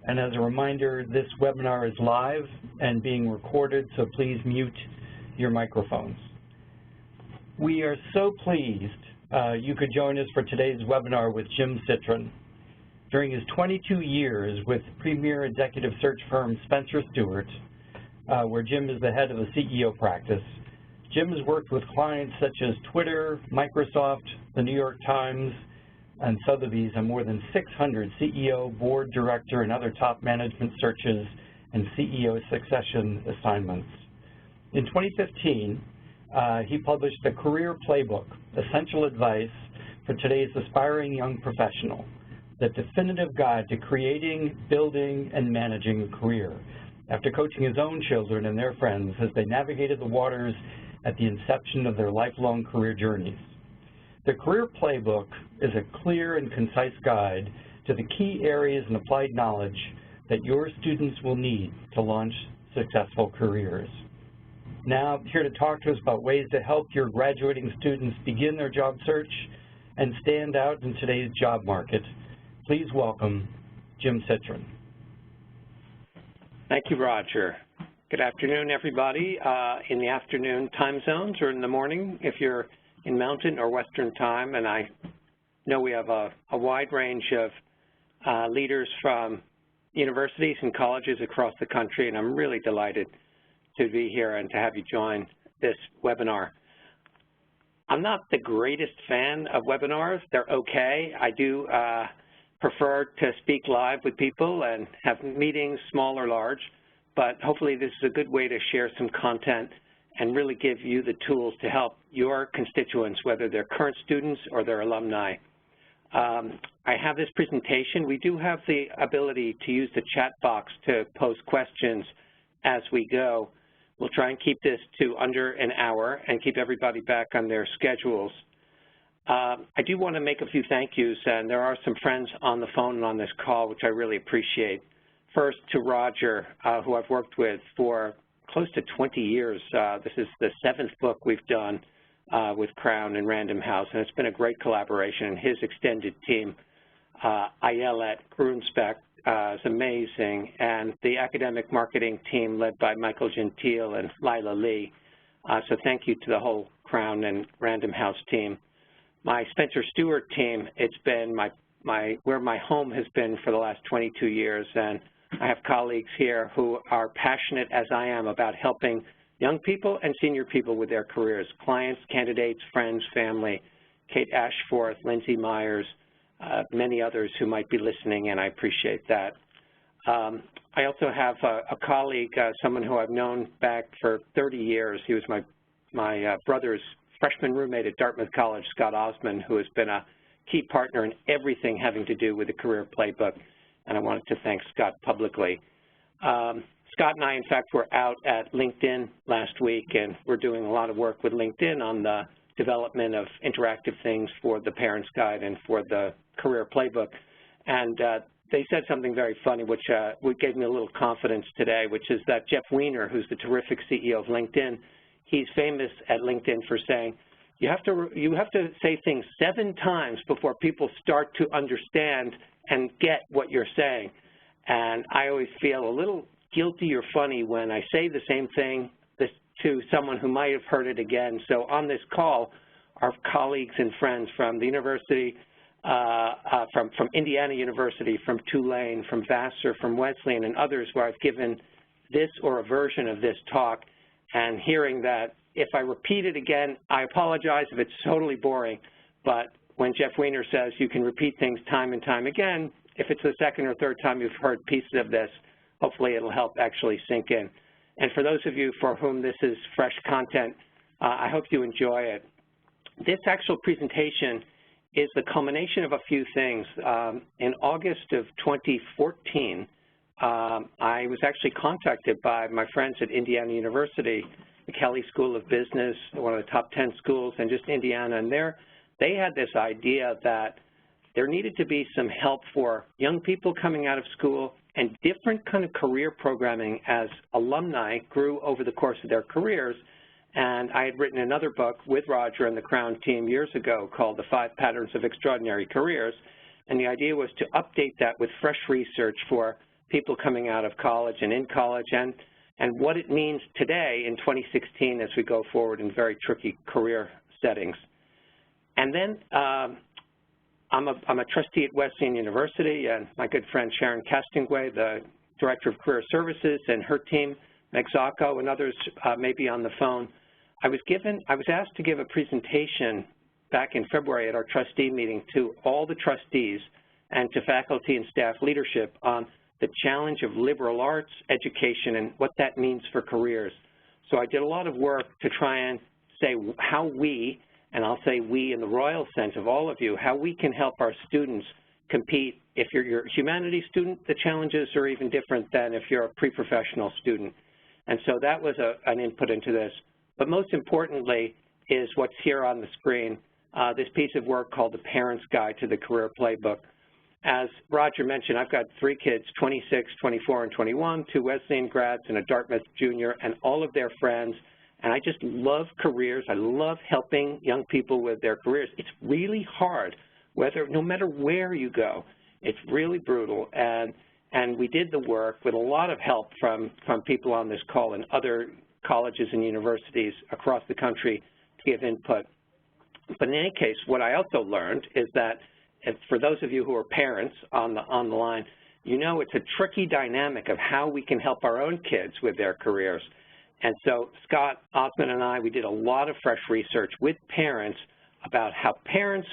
And as a reminder, this webinar is live and being recorded, so please mute your microphones. We are so pleased you could join us for today's webinar with Jim Citrin. During his 22 years with premier executive search firm Spencer Stuart, where Jim is the head of the CEO practice, Jim has worked with clients such as Twitter, Microsoft, the New York Times, and Sotheby's on more than 600 CEO, board director, and other top management searches and CEO succession assignments. In 2015, he published the Career Playbook, Essential Advice for Today's Aspiring Young Professional, the definitive guide to creating, building, and managing a career, after coaching his own children and their friends as they navigated the waters at the inception of their lifelong career journeys. The Career Playbook is a clear and concise guide to the key areas and applied knowledge that your students will need to launch successful careers. Now, here to talk to us about ways to help your graduating students begin their job search and stand out in today's job market, please welcome Jim Citrin. Thank you, Roger. Good afternoon, everybody, in the afternoon time zones, or in the morning if you're in Mountain or Western time. And I know we have a wide range of leaders from universities and colleges across the country, and I'm really delighted to be here and to have you join this webinar. I'm not the greatest fan of webinars. They're okay. I do prefer to speak live with people and have meetings, small or large, but hopefully this is a good way to share some content and really give you the tools to help your constituents, whether they're current students or they're alumni. I have this presentation. We do have the ability to use the chat box to post questions as we go. We'll try and keep this to under an hour and keep everybody back on their schedules. I do want to make a few thank yous, and there are some friends on the phone and on this call, which I really appreciate. First, to Roger, who I've worked with for close to 20 years. This is the 7th book we've done with Crown and Random House, and it's been a great collaboration. And his extended team, Ayelet Grunspec, is amazing, and the academic marketing team led by Michael Gentile and Lila Lee. So thank you to the whole Crown and Random House team. My Spencer Stuart team, it's been where my home has been for the last 22 years, and I have colleagues here who are passionate as I am about helping young people and senior people with their careers, clients, candidates, friends, family, Kate Ashforth, Lindsay Myers, many others who might be listening, and I appreciate that. I also have a colleague, someone who I've known back for 30 years. He was my brother's freshman roommate at Dartmouth College, Scott Osmond, who has been a key partner in everything having to do with the Career Playbook, and I wanted to thank Scott publicly. Scott and I, in fact, were out at LinkedIn last week, and we're doing a lot of work with LinkedIn on the development of interactive things for the Parents Guide and for the Career Playbook. And they said something very funny, which gave me a little confidence today, which is that Jeff Weiner, who's the terrific CEO of LinkedIn, he's famous at LinkedIn for saying, you have to say things 7 times before people start to understand and get what you're saying. And I always feel a little guilty or funny when I say the same thing to someone who might have heard it again. So on this call, our colleagues and friends from the university, from Indiana University, from Tulane, from Vassar, from Wesleyan, and others where I've given this or a version of this talk, and hearing that if I repeat it again, I apologize if it's totally boring, but when Jeff Weiner says you can repeat things time and time again, if it's the 2nd or 3rd time you've heard pieces of this, hopefully it'll help actually sink in. And for those of you for whom this is fresh content, I hope you enjoy it. This actual presentation is the culmination of a few things. In August of 2014, I was actually contacted by my friends at Indiana University, the Kelley School of Business, one of the top 10 schools in just Indiana, and they had this idea that there needed to be some help for young people coming out of school and different kind of career programming as alumni grew over the course of their careers. And I had written another book with Roger and the Crown team years ago called The 5 Patterns of Extraordinary Careers, and the idea was to update that with fresh research for people coming out of college and in college, and what it means today in 2016 as we go forward in very tricky career settings. And then I'm a trustee at Wesleyan University, and my good friend Sharon Castingway, the Director of Career Services, and her team, Meg Zacco and others may be on the phone. I was asked to give a presentation back in February at our trustee meeting to all the trustees and to faculty and staff leadership on the challenge of liberal arts education and what that means for careers. So I did a lot of work to try and say how we, and I'll say we in the royal sense of all of you, how we can help our students compete. If you're a humanities student, the challenges are even different than if you're a pre-professional student. And so that was an input into this. But most importantly is what's here on the screen, this piece of work called The Parent's Guide to the Career Playbook. As Roger mentioned, I've got 3 kids, 26, 24, and 21, 2 Wesleyan grads and a Dartmouth junior, and all of their friends. And I just love careers. I love helping young people with their careers. It's really hard, no matter where you go. It's really brutal. And we did the work with a lot of help from people on this call and other colleges and universities across the country to give input. But in any case, what I also learned is that for those of you who are parents on the line, you know it's a tricky dynamic of how we can help our own kids with their careers. And so Scott Osmond and I, we did a lot of fresh research with parents about how parents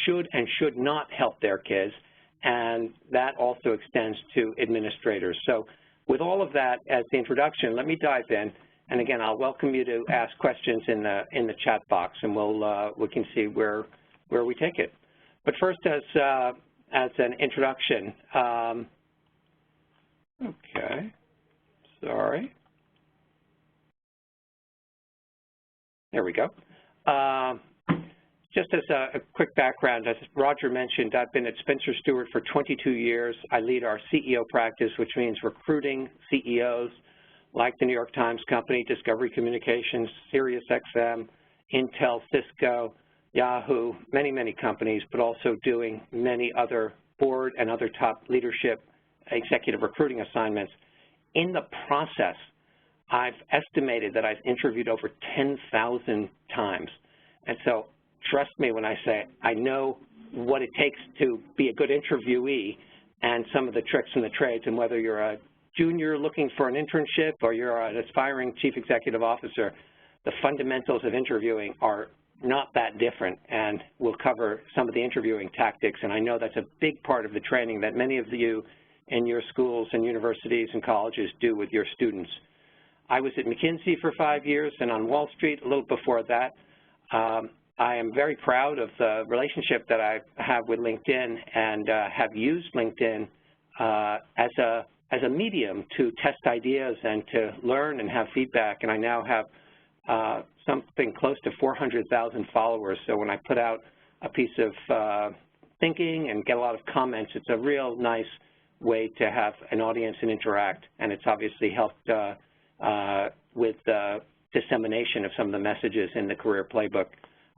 should and should not help their kids, and that also extends to administrators. So with all of that as the introduction, let me dive in. And again, I'll welcome you to ask questions in the chat box, and we can see where we take it. But first, as an introduction, okay, sorry. There we go. Just as a quick background, as Roger mentioned, I've been at Spencer Stuart for 22 years. I lead our CEO practice, which means recruiting CEOs like the New York Times Company, Discovery Communications, SiriusXM, Intel, Cisco, Yahoo, many, many companies, but also doing many other board and other top leadership executive recruiting assignments. In the process, I've estimated that I've interviewed over 10,000 times. And so trust me when I say I know what it takes to be a good interviewee and some of the tricks and the trades, and whether you're a junior looking for an internship or you're an aspiring chief executive officer, the fundamentals of interviewing are not that different, and we'll cover some of the interviewing tactics, and I know that's a big part of the training that many of you in your schools and universities and colleges do with your students. I was at McKinsey for 5 years and on Wall Street a little before that. I am very proud of the relationship that I have with LinkedIn, and have used LinkedIn as a medium to test ideas and to learn and have feedback, and I now have something close to 400,000 followers. So when I put out a piece of thinking and get a lot of comments, it's a real nice way to have an audience and interact, and it's obviously helped with the dissemination of some of the messages in the Career Playbook.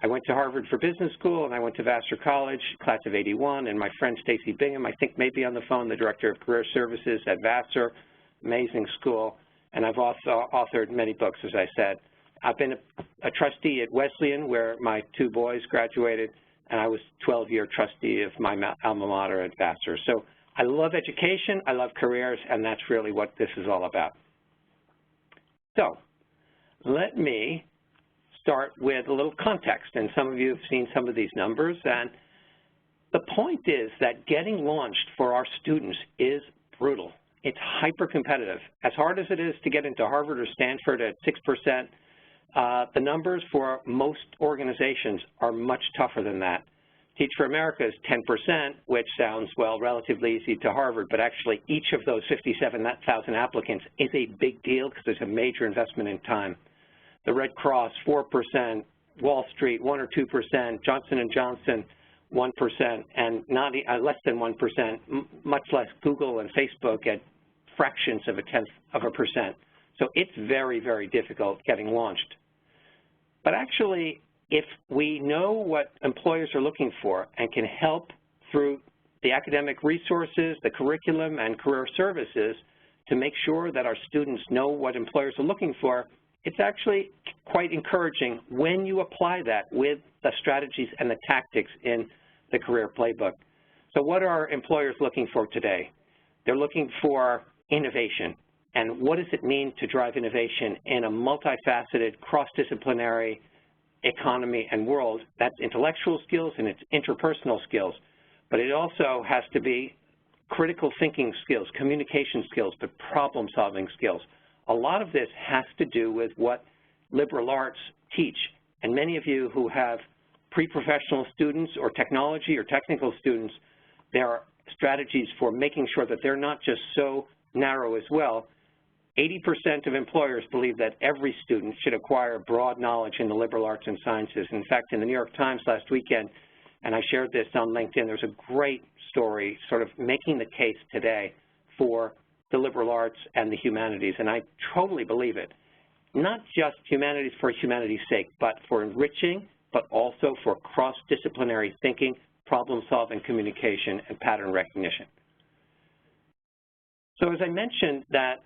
I went to Harvard for Business School, and I went to Vassar College, class of '81, and my friend Stacy Bingham, I think maybe on the phone, the Director of Career Services at Vassar, amazing school, and I've also authored many books, as I said. I've been a trustee at Wesleyan, where my 2 boys graduated, and I was 12-year trustee of my alma mater at Vassar. So I love education, I love careers, and that's really what this is all about. So let me start with a little context, and some of you have seen some of these numbers, and the point is that getting launched for our students is brutal. It's hyper-competitive. As hard as it is to get into Harvard or Stanford at 6%, the numbers for most organizations are much tougher than that. Teach for America is 10%, which sounds, well, relatively easy to Harvard, but actually each of those 57,000 applicants is a big deal because there's a major investment in time. The Red Cross, 4%, Wall Street, 1 or 2%, Johnson & Johnson, 1%, and not less than 1%, much less Google and Facebook at fractions of 0.1%. So it's very, very difficult getting launched. But actually, if we know what employers are looking for and can help through the academic resources, the curriculum, and career services to make sure that our students know what employers are looking for, it's actually quite encouraging when you apply that with the strategies and the tactics in the career playbook. So what are employers looking for today? They're looking for innovation. And what does it mean to drive innovation in a multifaceted, cross-disciplinary economy and world? That's intellectual skills and it's interpersonal skills. But it also has to be critical thinking skills, communication skills, but problem-solving skills. A lot of this has to do with what liberal arts teach. And many of you who have pre-professional students or technology or technical students, there are strategies for making sure that they're not just so narrow as well. 80% of employers believe that every student should acquire broad knowledge in the liberal arts and sciences. In fact, in the New York Times last weekend, and I shared this on LinkedIn, there's a great story sort of making the case today for the liberal arts and the humanities, and I totally believe it. Not just humanities for humanity's sake, but for enriching, but also for cross-disciplinary thinking, problem-solving, communication, and pattern recognition. So as I mentioned that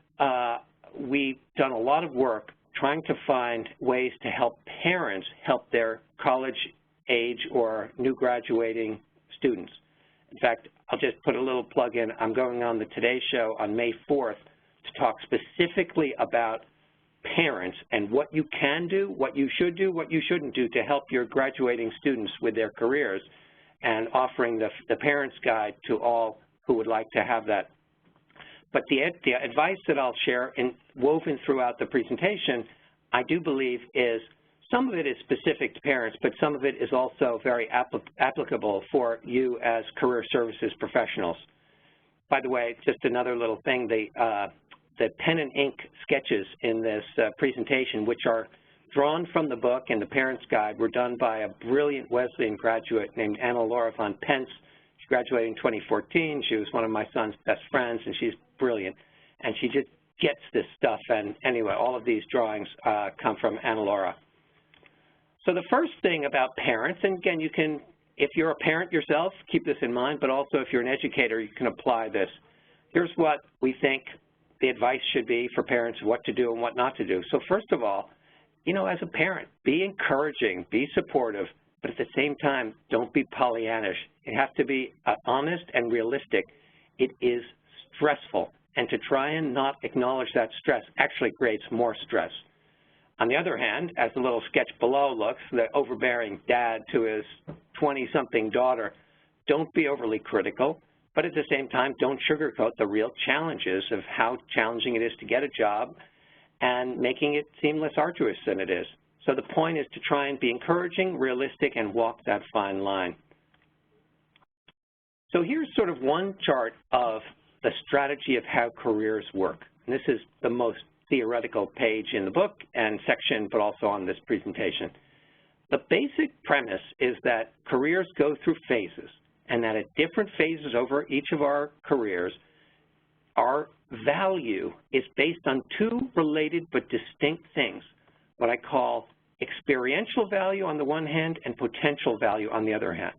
we've done a lot of work trying to find ways to help parents help their college age or new graduating students. In fact, I'll just put a little plug in. I'm going on the Today Show on May 4th to talk specifically about parents and what you can do, what you should do, what you shouldn't do to help your graduating students with their careers, and offering the parents' guide to all who would like to have that. But the advice that I'll share and woven throughout the presentation, I do believe is some of it is specific to parents, but some of it is also very applicable for you as career services professionals. By the way, just another little thing, the pen and ink sketches in this presentation, which are drawn from the book and the Parents Guide, were done by a brilliant Wesleyan graduate named Anna Laura von Pence. She graduated in 2014. She was one of my son's best friends, and she's brilliant. And she just gets this stuff. And anyway, all of these drawings come from Anna Laura. So the first thing about parents, and again, you can, if you're a parent yourself, keep this in mind, but also if you're an educator, you can apply this. Here's what we think the advice should be for parents, what to do and what not to do. So first of all, you know, as a parent, be encouraging, be supportive, but at the same time, don't be Pollyannish. It has to be honest and realistic. It is stressful, and to try and not acknowledge that stress actually creates more stress. On the other hand, as the little sketch below looks, the overbearing dad to his 20-something daughter, don't be overly critical, but at the same time, don't sugarcoat the real challenges of how challenging it is to get a job and making it seem less arduous than it is. So the point is to try and be encouraging, realistic, and walk that fine line. So here's sort of one chart of the strategy of how careers work. And this is the most theoretical page in the book and section, but also on this presentation. The basic premise is that careers go through phases, and that at different phases over each of our careers, our value is based on two related but distinct things, what I call experiential value on the one hand and potential value on the other hand.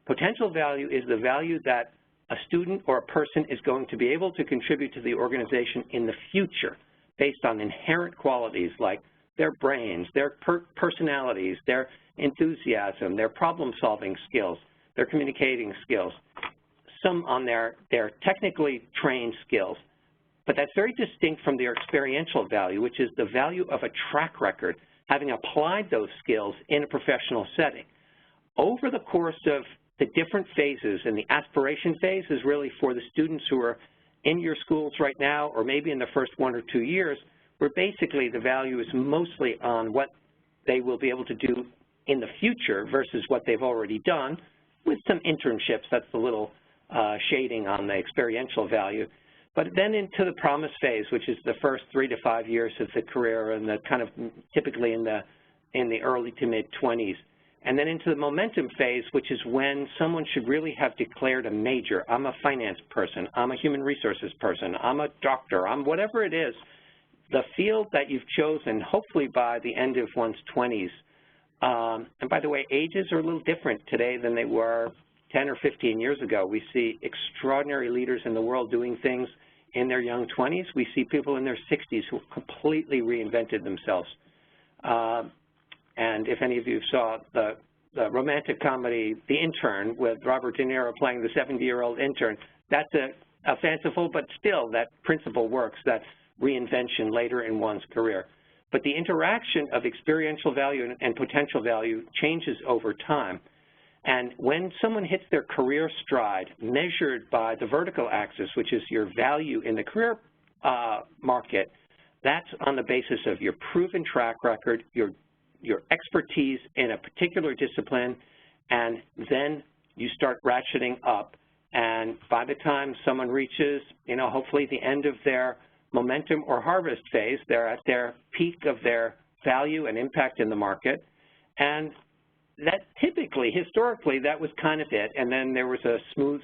Potential value is the value that a student or a person is going to be able to contribute to the organization in the future based on inherent qualities like their brains, their personalities, their enthusiasm, their problem-solving skills, their communicating skills, some on their technically trained skills. But that's very distinct from their experiential value, which is the value of a track record, having applied those skills in a professional setting. Over the course of the different phases, and the aspiration phase is really for the students who are in your schools right now, or maybe in the first 1 or 2 years, where basically the value is mostly on what they will be able to do in the future versus what they've already done, with some internships. That's the little shading on the experiential value. But then into the promise phase, which is the first 3 to 5 years of the career, and the kind of typically in the early to mid-20s. And then into the momentum phase, which is when someone should really have declared a major. I'm a finance person, I'm a human resources person, I'm a doctor, I'm whatever it is. The field that you've chosen, hopefully by the end of one's 20s. And by the way, ages are a little different today than they were 10 or 15 years ago. We see extraordinary leaders in the world doing things in their young 20s. We see people in their 60s who completely reinvented themselves. And if any of you saw the romantic comedy, The Intern, with Robert De Niro playing the 70-year-old intern, that's a fanciful, but still that principle works, that reinvention later in one's career. But the interaction of experiential value and potential value changes over time. And when someone hits their career stride, measured by the vertical axis, which is your value in the career market, that's on the basis of your proven track record, your expertise in a particular discipline, and then you start ratcheting up. And by the time someone reaches, hopefully the end of their momentum or harvest phase, they're at their peak of their value and impact in the market. And that typically, historically, that was kind of it. And then there was a smooth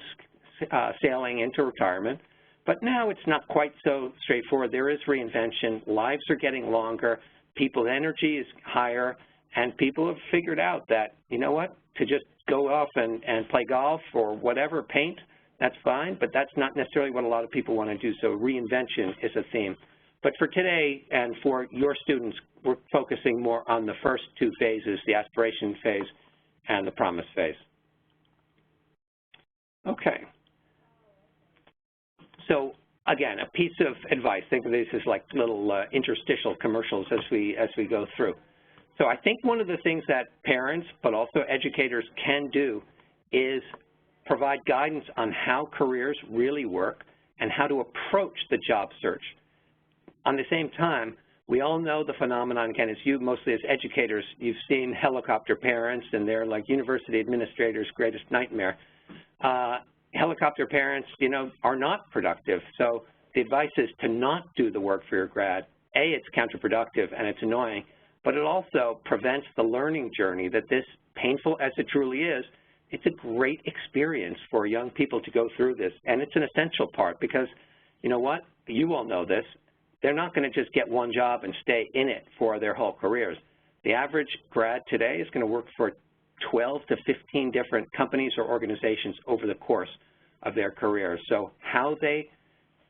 sailing into retirement. But now it's not quite so straightforward. There is reinvention. Lives are getting longer. People's energy is higher. And people have figured out that, to just go off and play golf or whatever, paint, that's fine. But that's not necessarily what a lot of people want to do. So reinvention is a theme. But for today and for your students, we're focusing more on the first two phases, the aspiration phase and the promise phase. Okay. So again, a piece of advice. Think of these as like little interstitial commercials as we go through. So I think one of the things that parents, but also educators, can do is provide guidance on how careers really work and how to approach the job search. On the same time, we all know the phenomenon, again, as you mostly as educators, you've seen helicopter parents, and they're like university administrators' greatest nightmare. Helicopter parents, are not productive. So the advice is to not do the work for your grad. A, it's counterproductive and it's annoying, but it also prevents the learning journey that this, painful as it truly is, it's a great experience for young people to go through this. And it's an essential part because, you know what, you all know this, they're not going to just get one job and stay in it for their whole careers. The average grad today is going to work for 12 to 15 different companies or organizations over the course of their careers. So how they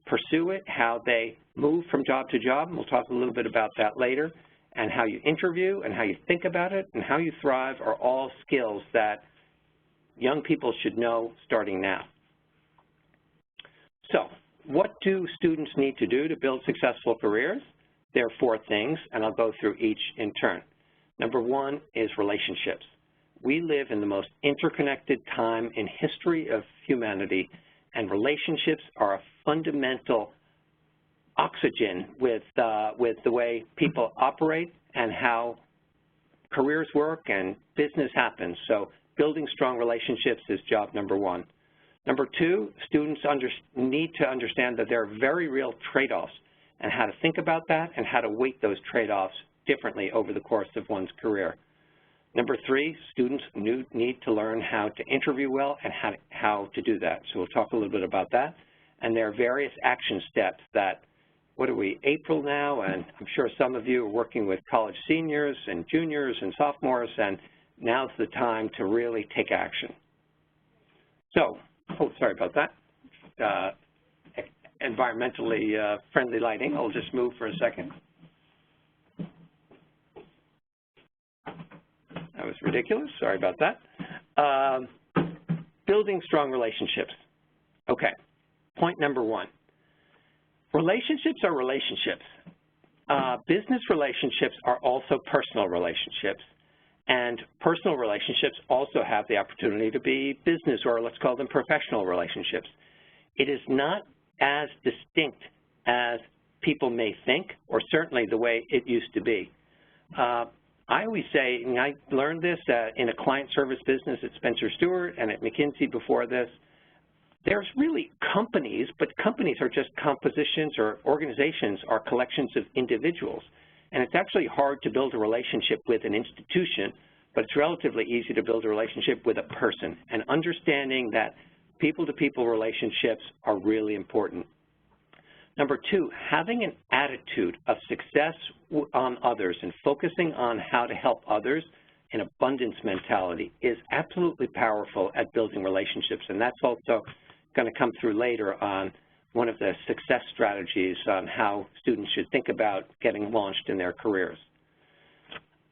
pursue it, how they move from job to job, and we'll talk a little bit about that later, and how you interview and how you think about it and how you thrive are all skills that young people should know starting now. So what do students need to do to build successful careers? There are 4 things, and I'll go through each in turn. Number 1 is relationships. We live in the most interconnected time in history of humanity, and relationships are a fundamental oxygen with the way people operate and how careers work and business happens. So building strong relationships is job number 1. Number 2, students need to understand that there are very real trade-offs and how to think about that and how to weight those trade-offs differently over the course of one's career. Number 3, students need to learn how to interview well and how to do that. So we'll talk a little bit about that. And there are various action steps that, what are we, April now, and I'm sure some of you are working with college seniors and juniors and sophomores, and now's the time to really take action. So, oh, sorry about that. Environmentally friendly lighting. I'll just move for a second. That was ridiculous. Sorry about that. Building strong relationships. Okay. Point number 1. Relationships are relationships. Business relationships are also personal relationships. And personal relationships also have the opportunity to be business, or let's call them professional relationships. It is not as distinct as people may think, or certainly the way it used to be. I always say, and I learned this in a client service business at Spencer Stewart and at McKinsey before this, there's really companies, but companies are just compositions, or organizations are collections of individuals. And it's actually hard to build a relationship with an institution, but it's relatively easy to build a relationship with a person. And understanding that people-to-people relationships are really important. Number 2, having an attitude of success on others and focusing on how to help others an abundance mentality is absolutely powerful at building relationships, and that's also going to come through later on one of the success strategies on how students should think about getting launched in their careers.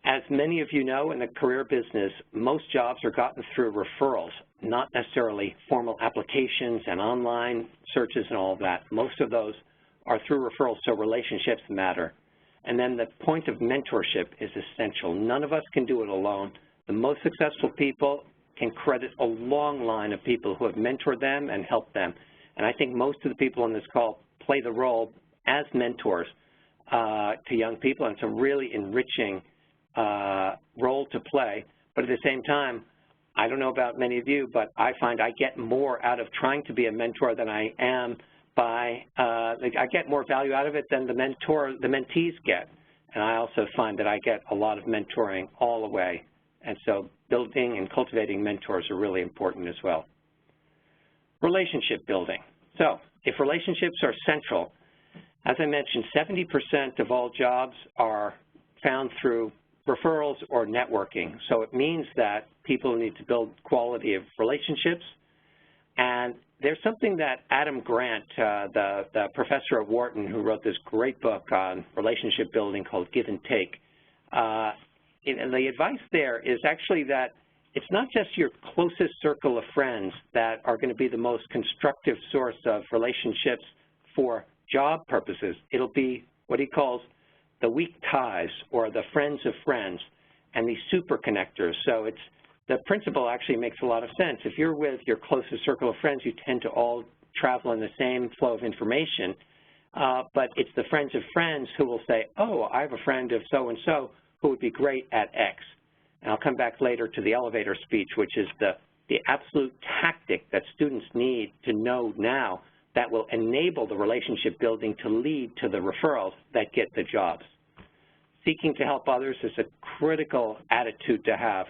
As many of you know, in the career business, most jobs are gotten through referrals, not necessarily formal applications and online searches and all of that. Most of those are through referrals, so relationships matter. And then the point of mentorship is essential. None of us can do it alone. The most successful people can credit a long line of people who have mentored them and helped them. And I think most of the people on this call play the role as mentors to young people, and it's a really enriching role to play. But at the same time, I don't know about many of you, but I find I get more out of trying to be a mentor than I am by, I get more value out of it than the mentees get. And I also find that I get a lot of mentoring all the way. And so building and cultivating mentors are really important as well. Relationship building. So if relationships are central, as I mentioned, 70% of all jobs are found through referrals or networking. So it means that people need to build quality of relationships. And there's something that Adam Grant, the professor at Wharton who wrote this great book on relationship building called Give and Take, and the advice there is actually that it's not just your closest circle of friends that are going to be the most constructive source of relationships for job purposes. It'll be what he calls the weak ties or the friends of friends and these super connectors. So it's the principle actually makes a lot of sense. If you're with your closest circle of friends, you tend to all travel in the same flow of information, but it's the friends of friends who will say, oh, I have a friend of so-and-so who would be great at X. And I'll come back later to the elevator speech, which is the absolute tactic that students need to know now that will enable the relationship building to lead to the referrals that get the jobs. Seeking to help others is a critical attitude to have.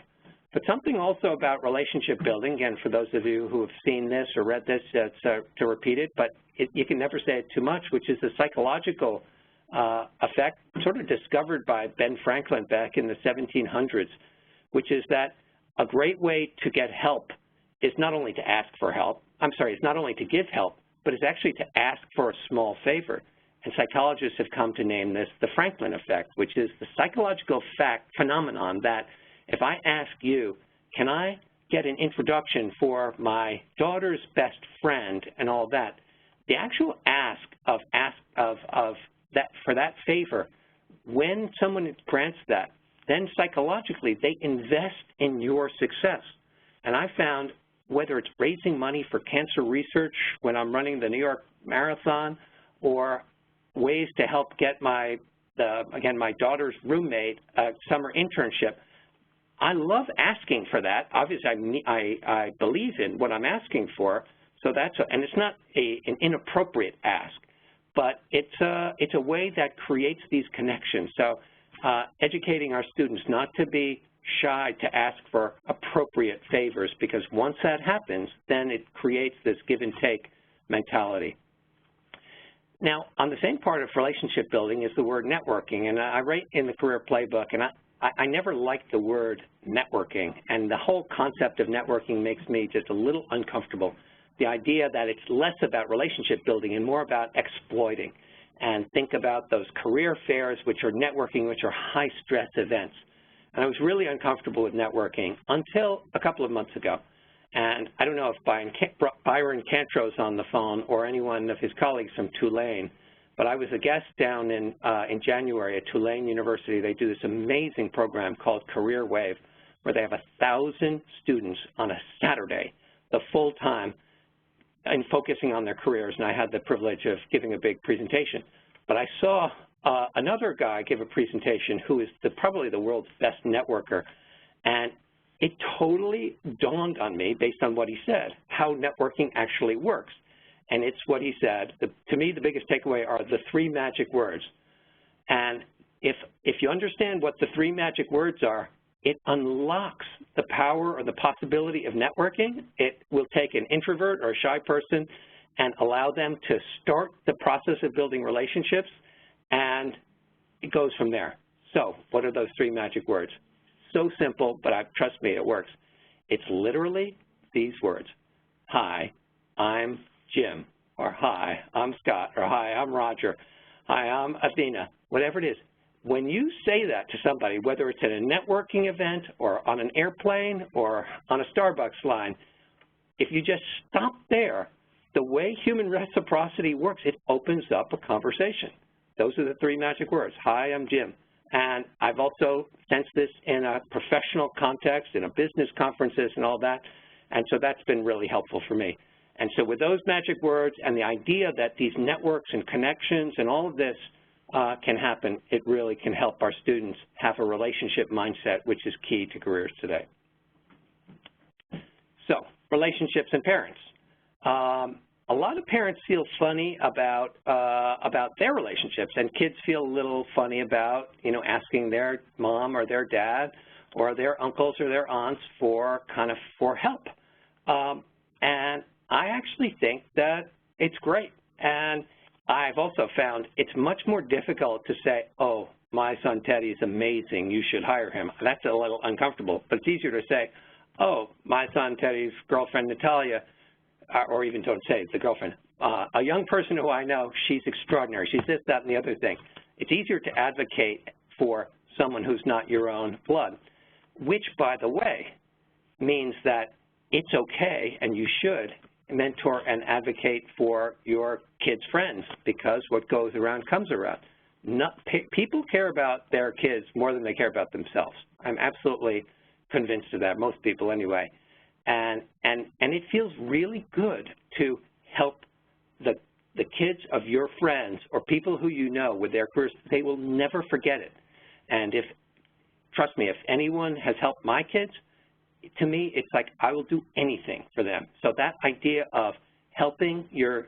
But something also about relationship building, again, for those of you who have seen this or read this, to repeat it, but you can never say it too much, which is the psychological effect sort of discovered by Ben Franklin back in the 1700s, which is that a great way to get help is not only to ask for help, it's not only to give help, but it's actually to ask for a small favor. And psychologists have come to name this the Franklin effect, which is the psychological phenomenon that if I ask you, can I get an introduction for my daughter's best friend and all that, the actual ask for that favor, when someone grants that, then psychologically they invest in your success. And I found whether it's raising money for cancer research when I'm running the New York Marathon or ways to help get my daughter's roommate a summer internship, I love asking for that. Obviously, I believe in what I'm asking for, so and it's not an inappropriate ask, but it's a way that creates these connections. So educating our students not to be shy to ask for appropriate favors, because once that happens, then it creates this give and take mentality. Now, on the same part of relationship building is the word networking, and I write in the career playbook, and I never liked the word networking, and the whole concept of networking makes me just a little uncomfortable. The idea that it's less about relationship building and more about exploiting, and think about those career fairs, which are networking, which are high-stress events. And I was really uncomfortable with networking until a couple of months ago. And I don't know if Byron Cantro's on the phone or anyone of his colleagues from Tulane, but I was a guest down in January at Tulane University. They do this amazing program called Career Wave, where they have 1,000 students on a Saturday, the full time, and focusing on their careers. And I had the privilege of giving a big presentation. But I saw another guy give a presentation who is probably the world's best networker, and it totally dawned on me, based on what he said, how networking actually works. And it's what he said. To me, the biggest takeaway are the 3 magic words. And if you understand what the 3 magic words are, it unlocks the power or the possibility of networking. It will take an introvert or a shy person and allow them to start the process of building relationships, and it goes from there. So what are those 3 magic words? so simple, but trust me, it works. It's literally these words. Hi, I'm Jim, or hi, I'm Scott, or hi, I'm Roger, hi, I'm Athena, whatever it is. When you say that to somebody, whether it's at a networking event or on an airplane or on a Starbucks line, if you just stop there, the way human reciprocity works, it opens up a conversation. Those are the three magic words. Hi, I'm Jim. And I've also sensed this in a professional context, in a business conferences and all that, and so that's been really helpful for me. And so with those magic words and the idea that these networks and connections and all of this can happen, it really can help our students have a relationship mindset, which is key to careers today. So, relationships and parents. A lot of parents feel funny about their relationships, and kids feel a little funny about, asking their mom or their dad or their uncles or their aunts for help. And I actually think that it's great. And I've also found it's much more difficult to say, oh, my son Teddy is amazing, you should hire him. That's a little uncomfortable, but it's easier to say, oh, my son Teddy's girlfriend Natalia, or even don't say it's the girlfriend, a young person who I know, she's extraordinary, she's this, that, and the other thing. It's easier to advocate for someone who's not your own blood, which, by the way, means that it's okay and you should mentor and advocate for your kids' friends, because what goes around comes around. People care about their kids more than they care about themselves. I'm absolutely convinced of that, most people anyway. And it feels really good to help the kids of your friends or people who you know with their careers. They will never forget it. And trust me, if anyone has helped my kids, to me, it's like I will do anything for them. So that idea of helping the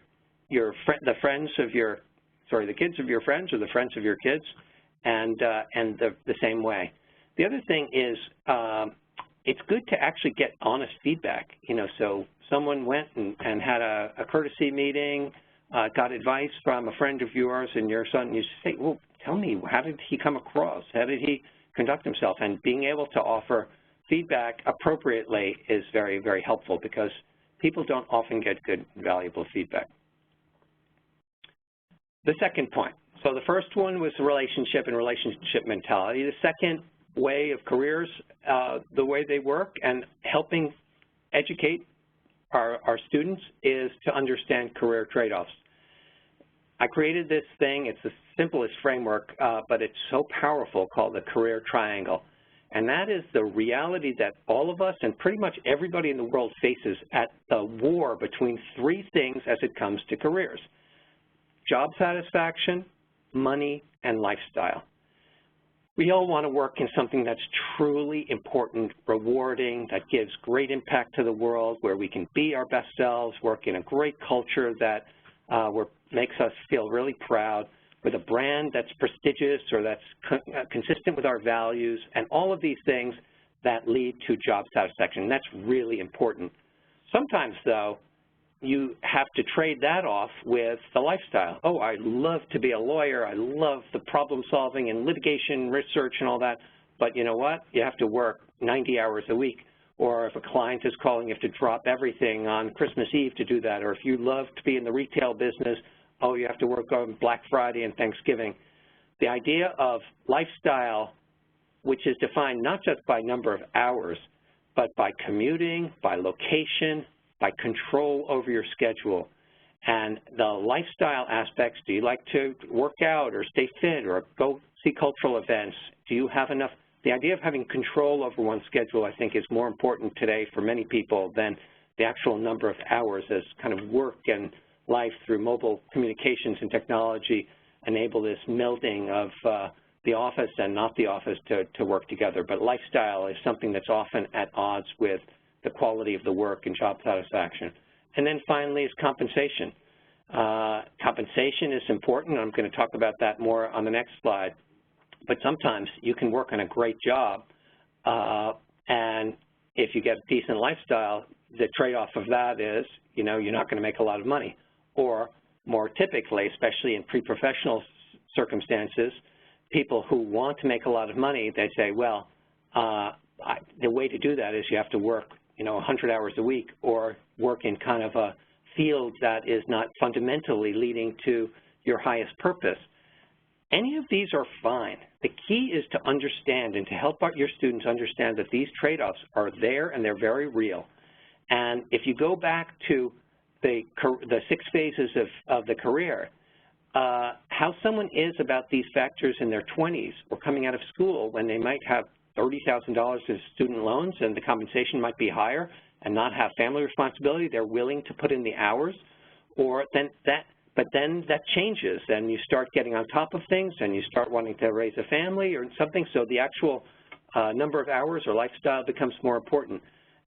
kids of your friends or the friends of your kids, and the same way. The other thing is it's good to actually get honest feedback. So someone went and had a courtesy meeting, got advice from a friend of yours, and your son, you say, well, tell me, how did he come across? How did he conduct himself? And being able to offer feedback appropriately is very, very helpful, because people don't often get good, valuable feedback. The second point. So the first one was the relationship and relationship mentality. The second way of careers, the way they work and helping educate our students, is to understand career trade-offs. I created this thing. It's the simplest framework, but it's so powerful, called the career triangle. And that is the reality that all of us and pretty much everybody in the world faces at the war between three things as it comes to careers: job satisfaction, money, and lifestyle. We all want to work in something that's truly important, rewarding, that gives great impact to the world, where we can be our best selves, work in a great culture that makes us feel really proud, with a brand that's prestigious or that's consistent with our values, and all of these things that lead to job satisfaction. And that's really important. Sometimes, though, you have to trade that off with the lifestyle. Oh, I love to be a lawyer. I love the problem solving and litigation research and all that. But you know what? You have to work 90 hours a week. Or if a client is calling, you have to drop everything on Christmas Eve to do that. Or if you love to be in the retail business, oh, you have to work on Black Friday and Thanksgiving. The idea of lifestyle, which is defined not just by number of hours, but by commuting, by location, by control over your schedule. And the lifestyle aspects, do you like to work out or stay fit or go see cultural events? Do you have enough? The idea of having control over one's schedule, I think, is more important today for many people than the actual number of hours, as kind of work and life through mobile communications and technology enable this melding of the office and not the office to work together. But lifestyle is something that's often at odds with the quality of the work and job satisfaction. And then finally is compensation. Compensation is important. I'm going to talk about that more on the next slide. But sometimes you can work on a great job, and if you get a decent lifestyle, the trade-off of that is, you're not going to make a lot of money. Or more typically, especially in pre-professional circumstances, people who want to make a lot of money, they say, well, The way to do that is you have to work, 100 hours a week or work in kind of a field that is not fundamentally leading to your highest purpose. Any of these are fine. The key is to understand and to help your students understand that these trade-offs are there and they're very real. And if you go back to the 6 phases of the career, how someone is about these factors in their 20s or coming out of school when they might have $30,000 in student loans and the compensation might be higher and not have family responsibility, they're willing to put in the hours, but then that changes and you start getting on top of things and you start wanting to raise a family or something, so the actual number of hours or lifestyle becomes more important.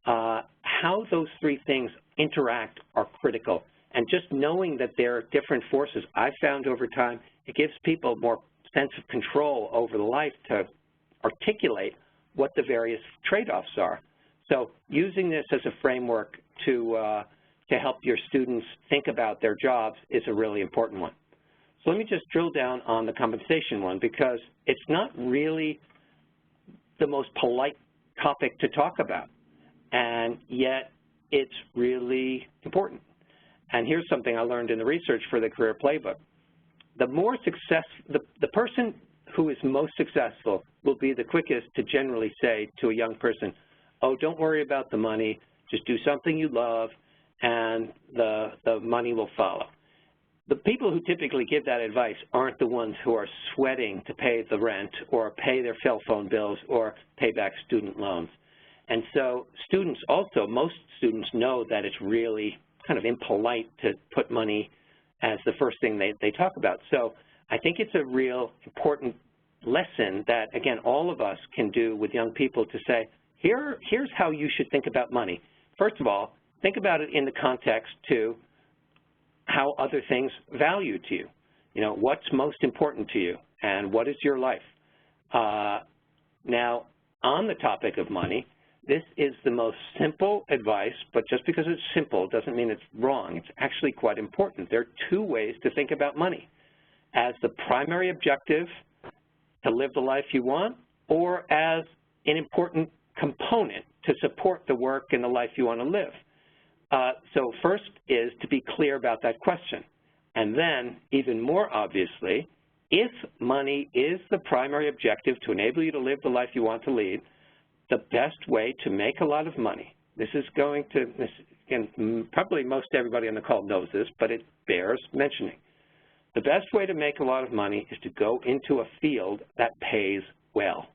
How those 3 things interact are critical. And just knowing that there are different forces, I've found over time, it gives people more sense of control over the life to articulate what the various trade-offs are. So using this as a framework to help your students think about their jobs is a really important one. So let me just drill down on the compensation one, because it's not really the most polite topic to talk about, and yet it's really important. And here's something I learned in the research for the Career Playbook. The more success, the person who is most successful will be the quickest to generally say to a young person, oh, don't worry about the money, just do something you love, and the money will follow. The people who typically give that advice aren't the ones who are sweating to pay the rent or pay their cell phone bills or pay back student loans. And so students also, most students know that it's really kind of impolite to put money as the first thing they talk about. So I think it's a real important lesson that, again, all of us can do with young people to say, here's how you should think about money. First of all, think about it in the context to how other things value to you. What's most important to you and what is your life? Now, on the topic of money, this is the most simple advice, but just because it's simple doesn't mean it's wrong. It's actually quite important. There are 2 ways to think about money: as the primary objective to live the life you want, or as an important component to support the work and the life you want to live. So first is to be clear about that question. And then, even more obviously, if money is the primary objective to enable you to live the life you want to lead, the best way to make a lot of money, again, probably most everybody on the call knows this, but it bears mentioning. The best way to make a lot of money is to go into a field that pays well.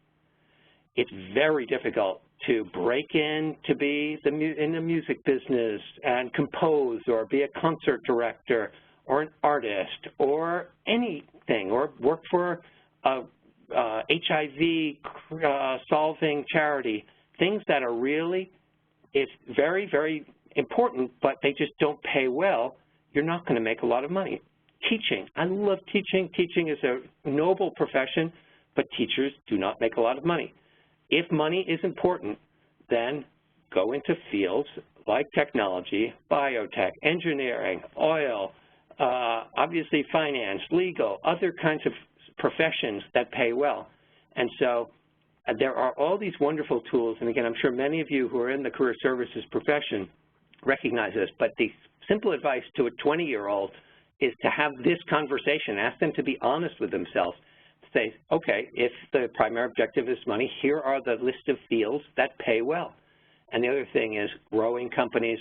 It's very difficult to break in to be in the music business and compose or be a concert director or an artist or anything, or work for a HIV solving charity, things that are really, it's very, very important, but they just don't pay well. You're not going to make a lot of money. Teaching, I love teaching. Teaching is a noble profession, but teachers do not make a lot of money. If money is important, then go into fields like technology, biotech, engineering, oil, obviously finance, legal, other kinds of professions that pay well. And so there are all these wonderful tools, and again, I'm sure many of you who are in the career services profession recognize this, but the simple advice to a 20-year-old is to have this conversation, ask them to be honest with themselves, to say, okay, if the primary objective is money, here are the list of fields that pay well. And the other thing is growing companies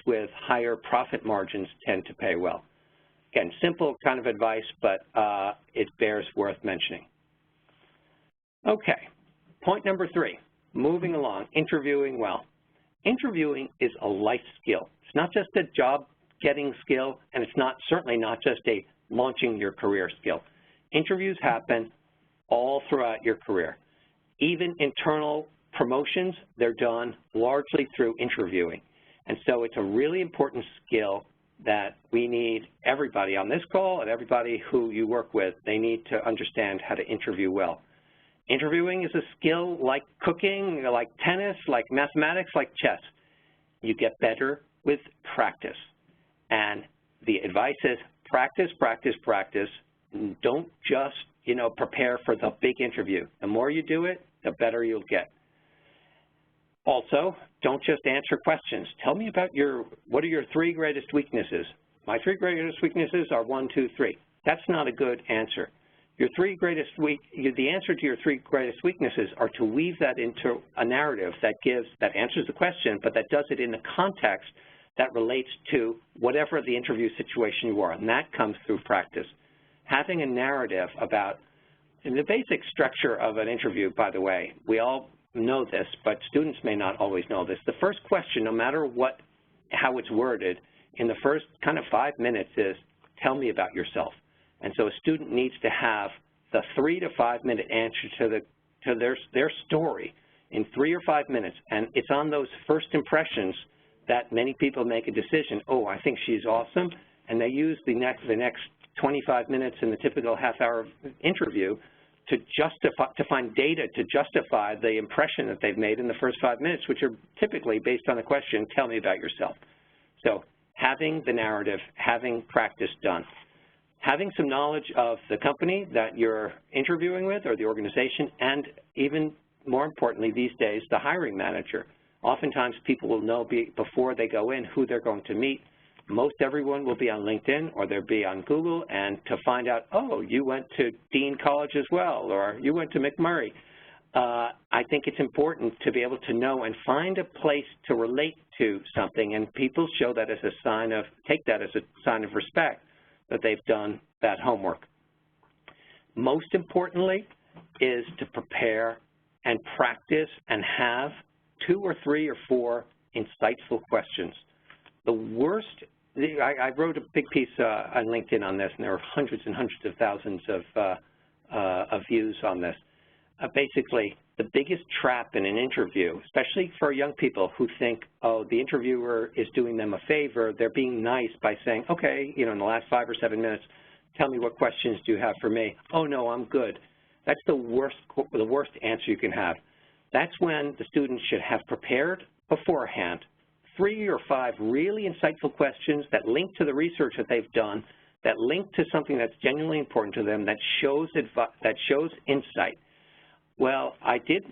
with higher profit margins tend to pay well. Again, simple kind of advice, but it bears worth mentioning. Okay, point number 3, moving along, interviewing well. Interviewing is a life skill. It's not just a job-getting skill, and it's certainly not just a launching your career skill. Interviews happen all throughout your career. Even internal promotions, they're done largely through interviewing. And so it's a really important skill that we need everybody on this call and everybody who you work with, they need to understand how to interview well. Interviewing is a skill like cooking, like tennis, like mathematics, like chess. You get better with practice. And the advice is practice, practice, practice. Don't just, prepare for the big interview. The more you do it, the better you'll get. Also, don't just answer questions. Tell me about what are your 3 greatest weaknesses? My 3 greatest weaknesses are 1, 2, 3. That's not a good answer. The answer to your 3 greatest weaknesses are to weave that into a narrative that answers the question, but that does it in the context that relates to whatever the interview situation you are, and that comes through practice. Having a narrative about, and the basic structure of an interview, by the way, we all know this, but students may not always know this. The first question, no matter how it's worded, in the first kind of 5 minutes is, tell me about yourself. And so a student needs to have the 3 to 5 minute answer to their story in 3 or 5 minutes. And it's on those first impressions that many people make a decision, oh, I think she's awesome, and they use the next 25 minutes in the typical half-hour interview to find data to justify the impression that they've made in the first 5 minutes, which are typically based on the question, tell me about yourself. So having the narrative, having practice done. Having some knowledge of the company that you're interviewing with or the organization, and even more importantly these days, the hiring manager. Oftentimes people will know before they go in who they're going to meet. Most everyone will be on LinkedIn or they'll be on Google, and to find out, oh, you went to Dean College as well, or you went to McMurray. I think it's important to be able to know and find a place to relate to something, and people show that as take that as a sign of respect that they've done that homework. Most importantly is to prepare and practice and have 2 or 3 or 4 insightful questions. The worst, I wrote a big piece on LinkedIn on this, and there were hundreds and hundreds of thousands of views on this. Basically, the biggest trap in an interview, especially for young people who think, oh, the interviewer is doing them a favor, they're being nice by saying, okay, in the last 5 or 7 minutes, tell me what questions do you have for me? Oh, no, I'm good. That's the worst answer you can have. That's when the student should have prepared beforehand 3 or 5 really insightful questions that link to the research that they've done, that link to something that's genuinely important to them, that shows insight. Well, I did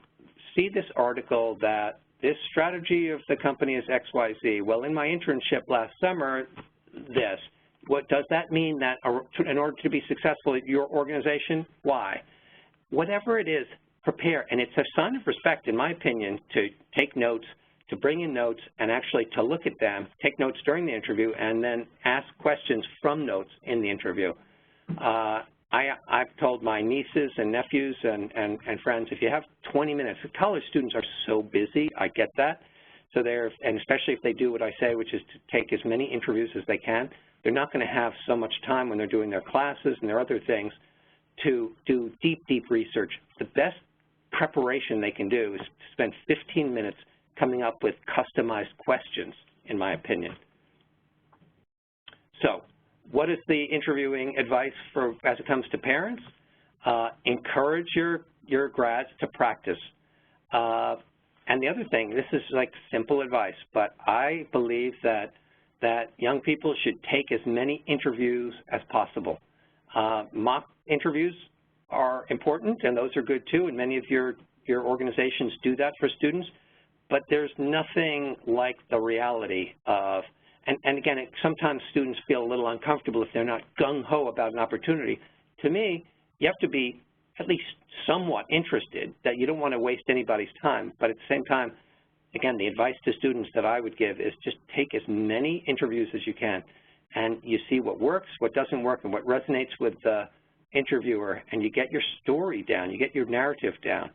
see this article that this strategy of the company is XYZ. Well, in my internship last summer, this. What does that mean that in order to be successful at your organization, why? Whatever it is, prepare. And it's a sign of respect, in my opinion, to take notes, to bring in notes, and actually to look at them, take notes during the interview, and then ask questions from notes in the interview. I've told my nieces and nephews and friends, if you have 20 minutes, college students are so busy, I get that. So and especially if they do what I say, which is to take as many interviews as they can, they're not going to have so much time when they're doing their classes and their other things to do deep, deep research. The best preparation they can do is to spend 15 minutes coming up with customized questions, in my opinion. So what is the interviewing advice as it comes to parents? Encourage your grads to practice. And the other thing, this is like simple advice, but I believe that young people should take as many interviews as possible. Mock interviews are important, and those are good too, and many of your organizations do that for students, but there's nothing like the reality of, and again, sometimes students feel a little uncomfortable if they're not gung-ho about an opportunity. To me, you have to be at least somewhat interested, that you don't want to waste anybody's time, but at the same time, again, the advice to students that I would give is just take as many interviews as you can, and you see what works, what doesn't work, and what resonates with the interviewer, and you get your story down, you get your narrative down.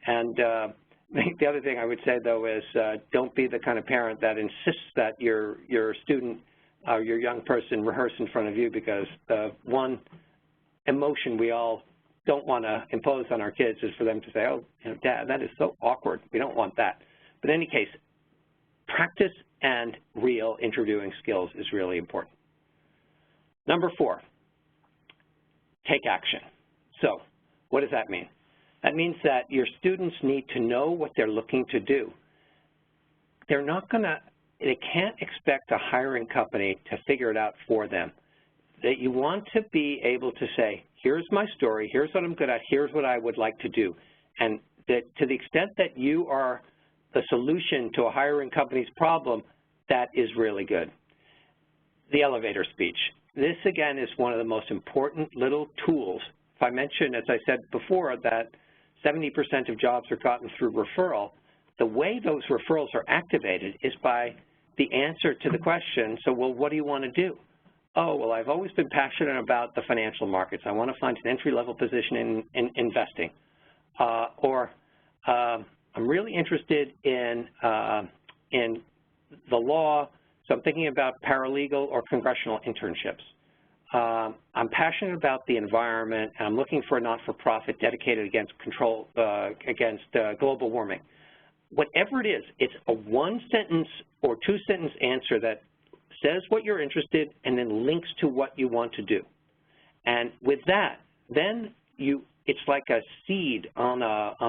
And the other thing I would say, though, is don't be the kind of parent that insists that your student or your young person rehearse in front of you, because the one emotion we all don't want to impose on our kids is for them to say, oh, Dad, that is so awkward. We don't want that. But in any case, practice and real interviewing skills is really important. Number 4, take action. So what does that mean? That means that your students need to know what they're looking to do. They can't expect a hiring company to figure it out for them. That you want to be able to say, here's my story, here's what I'm good at, here's what I would like to do. And that to the extent that you are the solution to a hiring company's problem, that is really good. The elevator speech. This, again, is one of the most important little tools. If I mentioned, as I said before, that 70% of jobs are gotten through referral, the way those referrals are activated is by the answer to the question, so, well, what do you want to do? Oh, well, I've always been passionate about the financial markets. I want to find an entry-level position in investing. I'm really interested in the law, so I'm thinking about paralegal or congressional internships. I'm passionate about the environment, and I'm looking for a not-for-profit dedicated against global warming. Whatever it is, it's a one-sentence or two-sentence answer that says what you're interested and then links to what you want to do. And with that, then it's like a seed on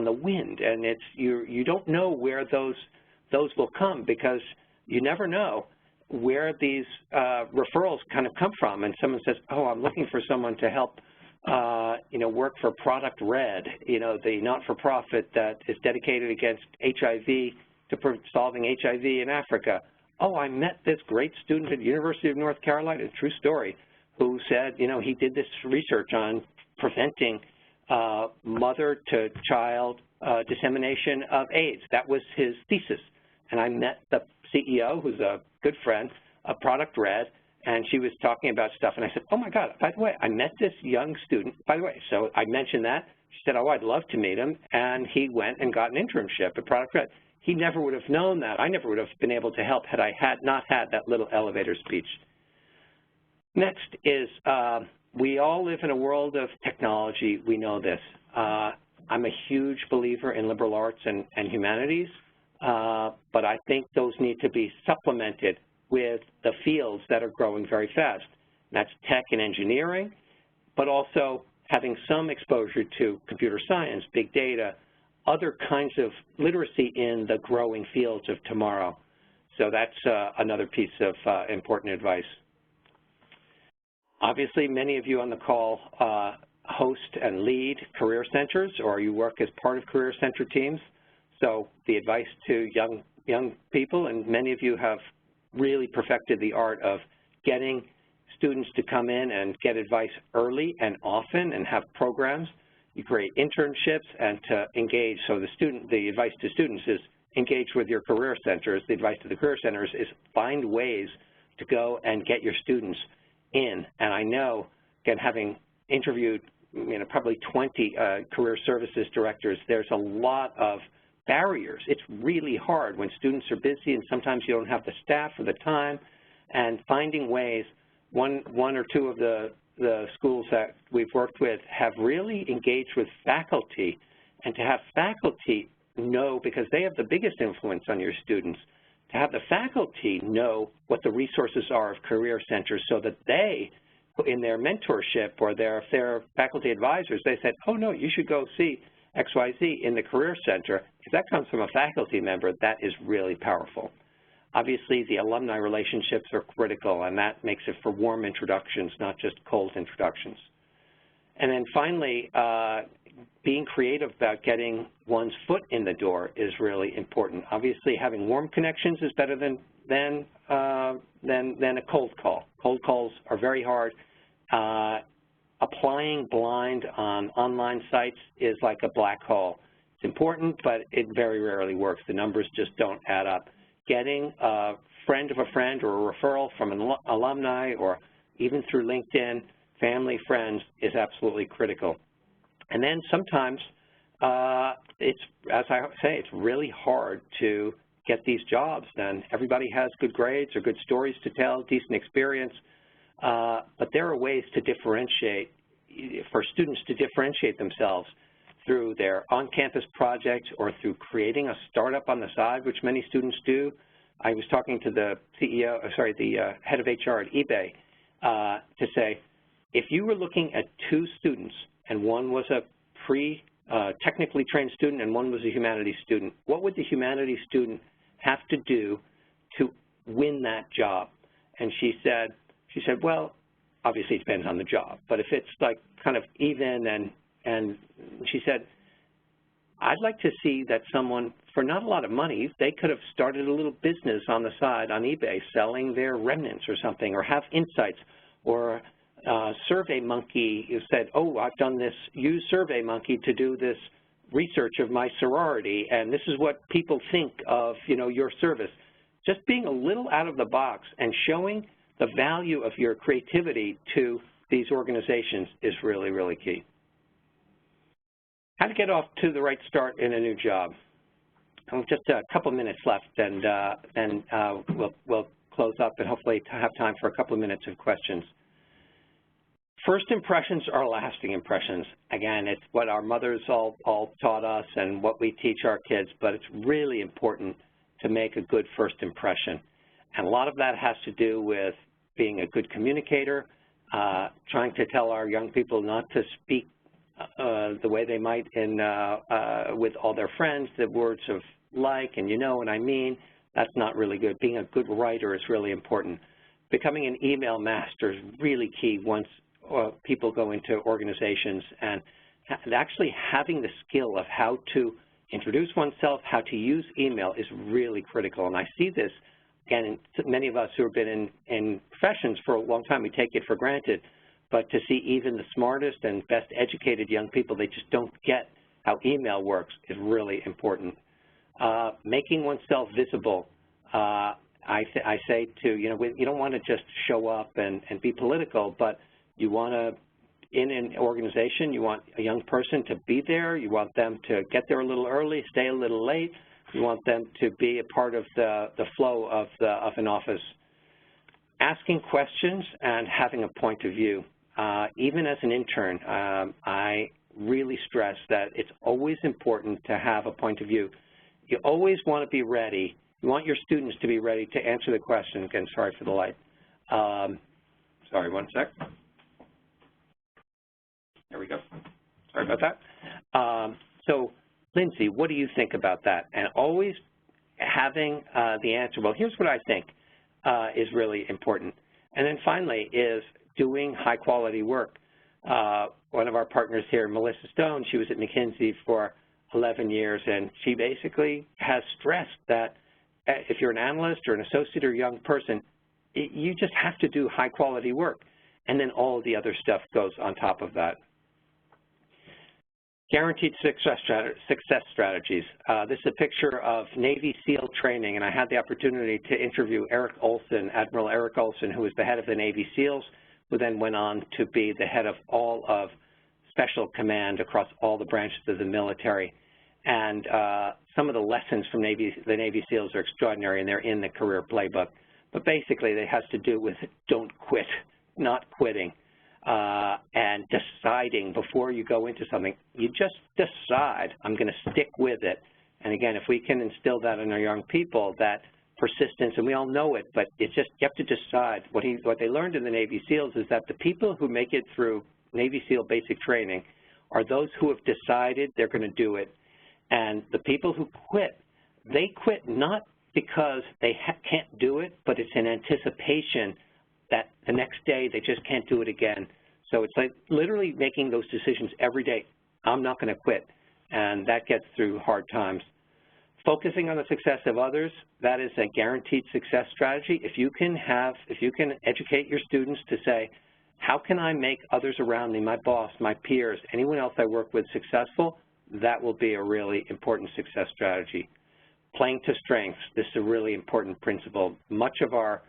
the wind, and you don't know where those will come, because you never know where these referrals kind of come from. And someone says, oh, I'm looking for someone to help work for Product Red, the not-for-profit that is dedicated against HIV, to solving HIV in Africa. Oh, I met this great student at the University of North Carolina, a true story, who said, he did this research on preventing mother-to-child dissemination of AIDS. That was his thesis. And I met the CEO, who's a good friend, of Product Red, and she was talking about stuff, and I said, oh my God, by the way, I met this young student, by the way, so I mentioned that. She said, oh, I'd love to meet him, and he went and got an internship at Product Red. He never would have known that. I never would have been able to help had I not had that little elevator speech. Next is, we all live in a world of technology. We know this. I'm a huge believer in liberal arts and humanities, but I think those need to be supplemented with the fields that are growing very fast. That's tech and engineering, but also having some exposure to computer science, big data, other kinds of literacy in the growing fields of tomorrow. So that's another piece of important advice. Obviously, many of you on the call host and lead career centers, or you work as part of career center teams. So the advice to young people, and many of you have really perfected the art of getting students to come in and get advice early and often and have programs. You create internships and to engage. So the advice to students is engage with your career centers. The advice to the career centers is find ways to go and get your students in. And I know, again, having interviewed probably 20 career services directors, there's a lot of barriers. It's really hard when students are busy and sometimes you don't have the staff or the time, and finding ways. One or two of the schools that we've worked with have really engaged with faculty, and to have faculty know, because they have the biggest influence on your students, to have the faculty know what the resources are of career centers so that they, in their mentorship or their faculty advisors, they said, oh no, you should go see XYZ in the Career Center. If that comes from a faculty member, that is really powerful. Obviously, the alumni relationships are critical, and that makes it for warm introductions, not just cold introductions. And then finally, being creative about getting one's foot in the door is really important. Obviously, having warm connections is better than a cold call. Cold calls are very hard. Applying blind on online sites is like a black hole. It's important, but it very rarely works. The numbers just don't add up. Getting a friend of a friend or a referral from an alumni or even through LinkedIn, family, friends, is absolutely critical. And then sometimes it's, as I say, it's really hard to get these jobs. Then everybody has good grades or good stories to tell, decent experience. But there are ways to differentiate, for students to differentiate themselves through their on-campus project or through creating a startup on the side, which many students do. I was talking to the head of HR at eBay to say, if you were looking at two students and one was a technically trained student and one was a humanities student, what would the humanities student have to do to win that job? And she said, well, obviously it depends on the job, but if it's like kind of even, and she said, I'd like to see that someone for not a lot of money, they could have started a little business on the side on eBay selling their remnants or something, or have insights, or SurveyMonkey said, oh, I've done this, use SurveyMonkey to do this research of my sorority, and this is what people think of, your service. Just being a little out of the box and showing the value of your creativity to these organizations is really, really key. How to get off to the right start in a new job. Just a couple minutes left, and then we'll close up and hopefully have time for a couple of minutes of questions. First impressions are lasting impressions. Again, it's what our mothers all taught us and what we teach our kids, but it's really important to make a good first impression. And a lot of that has to do with being a good communicator, trying to tell our young people not to speak the way they might with all their friends, the words of like and and I mean. That's not really good. Being a good writer is really important. Becoming an email master is really key once people go into organizations, and actually having the skill of how to introduce oneself, how to use email is really critical. And I see this, again, in many of us who have been in professions for a long time, we take it for granted. But to see even the smartest and best educated young people, they just don't get how email works is really important. Making oneself visible. I say to, you don't want to just show up and be political, but you want to, in an organization, you want a young person to be there. You want them to get there a little early, stay a little late. You want them to be a part of the flow of an office. Asking questions and having a point of view. Even as an intern, I really stress that it's always important to have a point of view. You always want to be ready. You want your students to be ready to answer the question. Again, sorry for the light. Sorry, one sec. There we go. Sorry about that. So, Lindsay, what do you think about that? And always having the answer, well, here's what I think is really important. And then finally is doing high-quality work. One of our partners here, Melissa Stone, she was at McKinsey for 11 years, and she basically has stressed that if you're an analyst or an associate or young person, you just have to do high-quality work, and then all of the other stuff goes on top of that. Guaranteed success strategies. This is a picture of Navy SEAL training, and I had the opportunity to interview Eric Olson, Admiral Eric Olson, who was the head of the Navy SEALs, who then went on to be the head of all of Special Command across all the branches of the military. And some of the lessons from the Navy SEALs are extraordinary, and they're in the career playbook. But basically, it has to do with don't quit, not quitting. And deciding before you go into something. You just decide, I'm going to stick with it. And again, if we can instill that in our young people, that persistence, and we all know it, but it's just, you have to decide. What they learned in the Navy SEALs is that the people who make it through Navy SEAL basic training are those who have decided they're going to do it. And the people who quit, they quit not because they can't do it, but it's in anticipation that the next day they just can't do it again. So it's like literally making those decisions every day. I'm not going to quit, and that gets through hard times. Focusing on the success of others, that is a guaranteed success strategy. If you can educate your students to say, how can I make others around me, my boss, my peers, anyone else I work with successful, that will be a really important success strategy. Playing to strengths, this is a really important principle. Much of our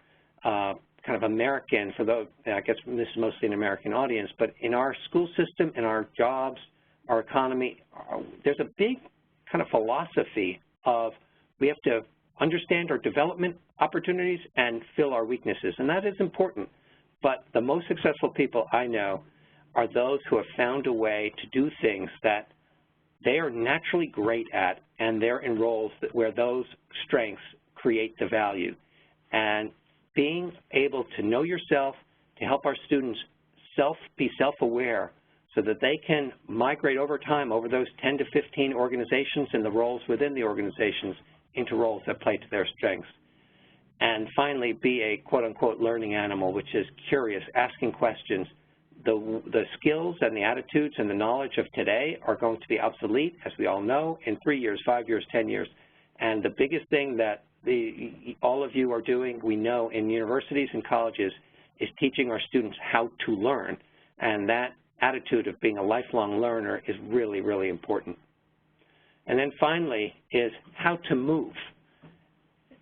kind of American, for those, I guess this is mostly an American audience, but in our school system, in our jobs, our economy, there's a big kind of philosophy of we have to understand our development opportunities and fill our weaknesses, and that is important. But the most successful people I know are those who have found a way to do things that they are naturally great at, and they're in roles where those strengths create the value. And being able to know yourself, to help our students be self-aware so that they can migrate over time over those 10 to 15 organizations and the roles within the organizations into roles that play to their strengths. And finally, be a quote-unquote learning animal, which is curious, asking questions. The skills and the attitudes and the knowledge of today are going to be obsolete, as we all know, in 3 years, 5 years, 10 years. And the biggest thing that all of you are doing, we know, in universities and colleges is teaching our students how to learn. And that attitude of being a lifelong learner is really, really important. And then finally is how to move.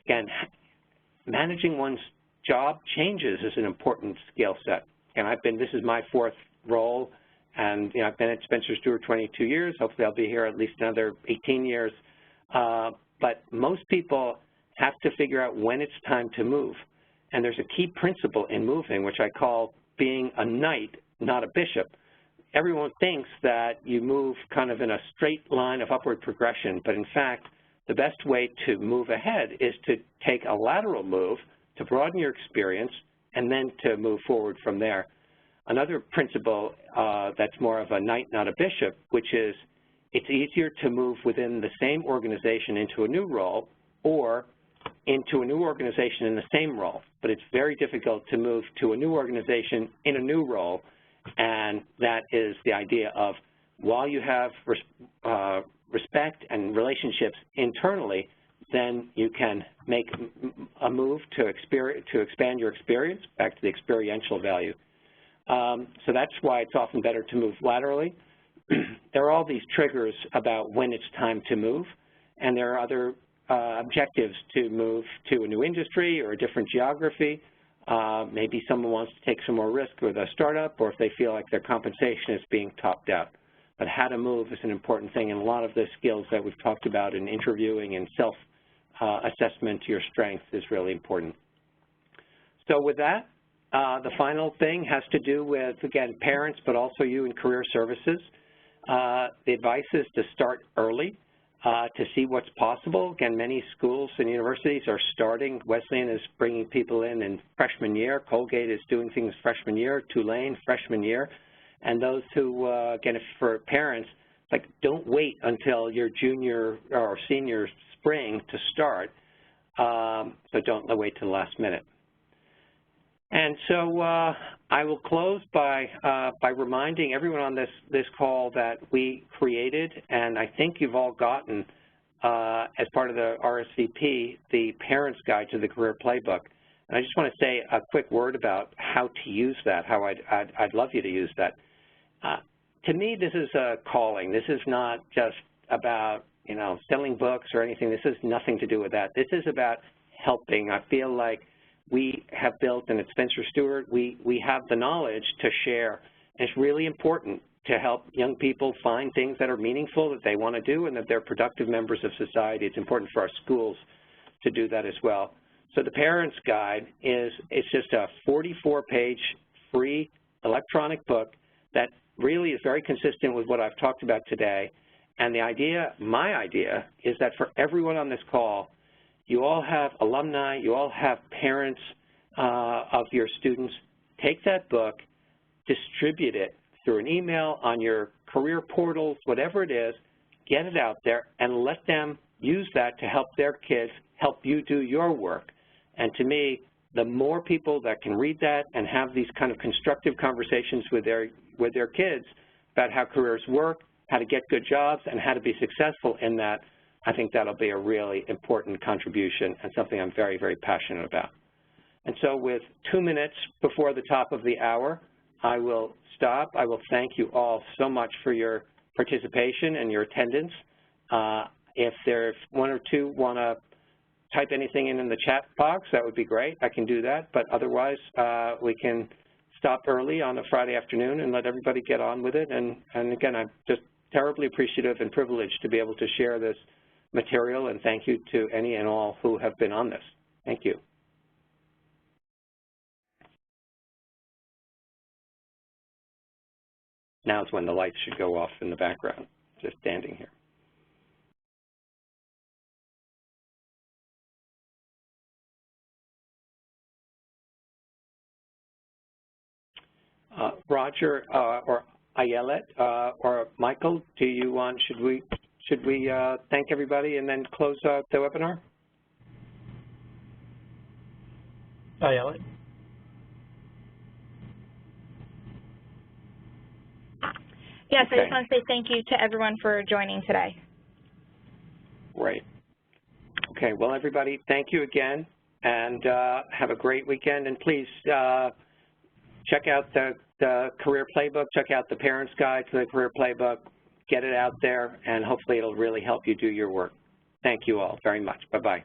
Again, managing one's job changes is an important skill set. And this is my 4th role, and I've been at Spencer Stuart 22 years. Hopefully I'll be here at least another 18 years. But most people have to figure out when it's time to move. And there's a key principle in moving, which I call being a knight, not a bishop. Everyone thinks that you move kind of in a straight line of upward progression, but in fact, the best way to move ahead is to take a lateral move to broaden your experience and then to move forward from there. Another principle that's more of a knight, not a bishop, which is it's easier to move within the same organization into a new role or into a new organization in the same role. But it's very difficult to move to a new organization in a new role, and that is the idea of while you have respect and relationships internally, then you can make a move to expand your experience back to the experiential value. So that's why it's often better to move laterally. There are all these triggers about when it's time to move, and there are other objectives to move to a new industry or a different geography. Maybe someone wants to take some more risk with a startup, or if they feel like their compensation is being topped out. But how to move is an important thing, and a lot of the skills that we've talked about in interviewing and self-assessment to your strengths is really important. So with that, the final thing has to do with, again, parents, but also you in career services. The advice is to start early to see what's possible. Again, many schools and universities are starting. Wesleyan is bringing people in freshman year. Colgate is doing things freshman year. Tulane, freshman year. And those who, again, if for parents, like, don't wait until your junior or senior spring to start. So don't wait till the last minute. And so I will close by reminding everyone on this call that we created, and I think you've all gotten, as part of the RSVP, the Parents Guide to the Career Playbook. And I just want to say a quick word about how to use that, how I'd love you to use that. To me, this is a calling. This is not just about, selling books or anything. This has nothing to do with that. This is about helping. I feel like we have built, and at Spencer Stuart, we have the knowledge to share. And it's really important to help young people find things that are meaningful, that they want to do, and that they're productive members of society. It's important for our schools to do that as well. So the Parents Guide it's just a 44-page free electronic book that really is very consistent with what I've talked about today. And the idea, my idea, is that for everyone on this call, you all have alumni, you all have parents of your students. Take that book, distribute it through an email, on your career portals, whatever it is, get it out there and let them use that to help their kids help you do your work. And to me, the more people that can read that and have these kind of constructive conversations with their kids about how careers work, how to get good jobs, and how to be successful in that, I think that'll be a really important contribution and something I'm very, very passionate about. And so with 2 minutes before the top of the hour, I will stop. I will thank you all so much for your participation and your attendance. If there's one or two want to type anything in the chat box, that would be great. I can do that. But otherwise, we can stop early on a Friday afternoon and let everybody get on with it. And again, I'm just terribly appreciative and privileged to be able to share this material, and thank you to any and all who have been on this. Thank you. Now is when the lights should go off in the background, just standing here. Roger or Ayelet or Michael, do you want, should we thank everybody and then close out the webinar? Ayelet? Yes, okay. I just want to say thank you to everyone for joining today. Great. Okay, well, everybody, thank you again, and have a great weekend. And please check out the Career Playbook, check out the Parents Guide to the Career Playbook, get it out there, and hopefully it'll really help you do your work. Thank you all very much. Bye-bye.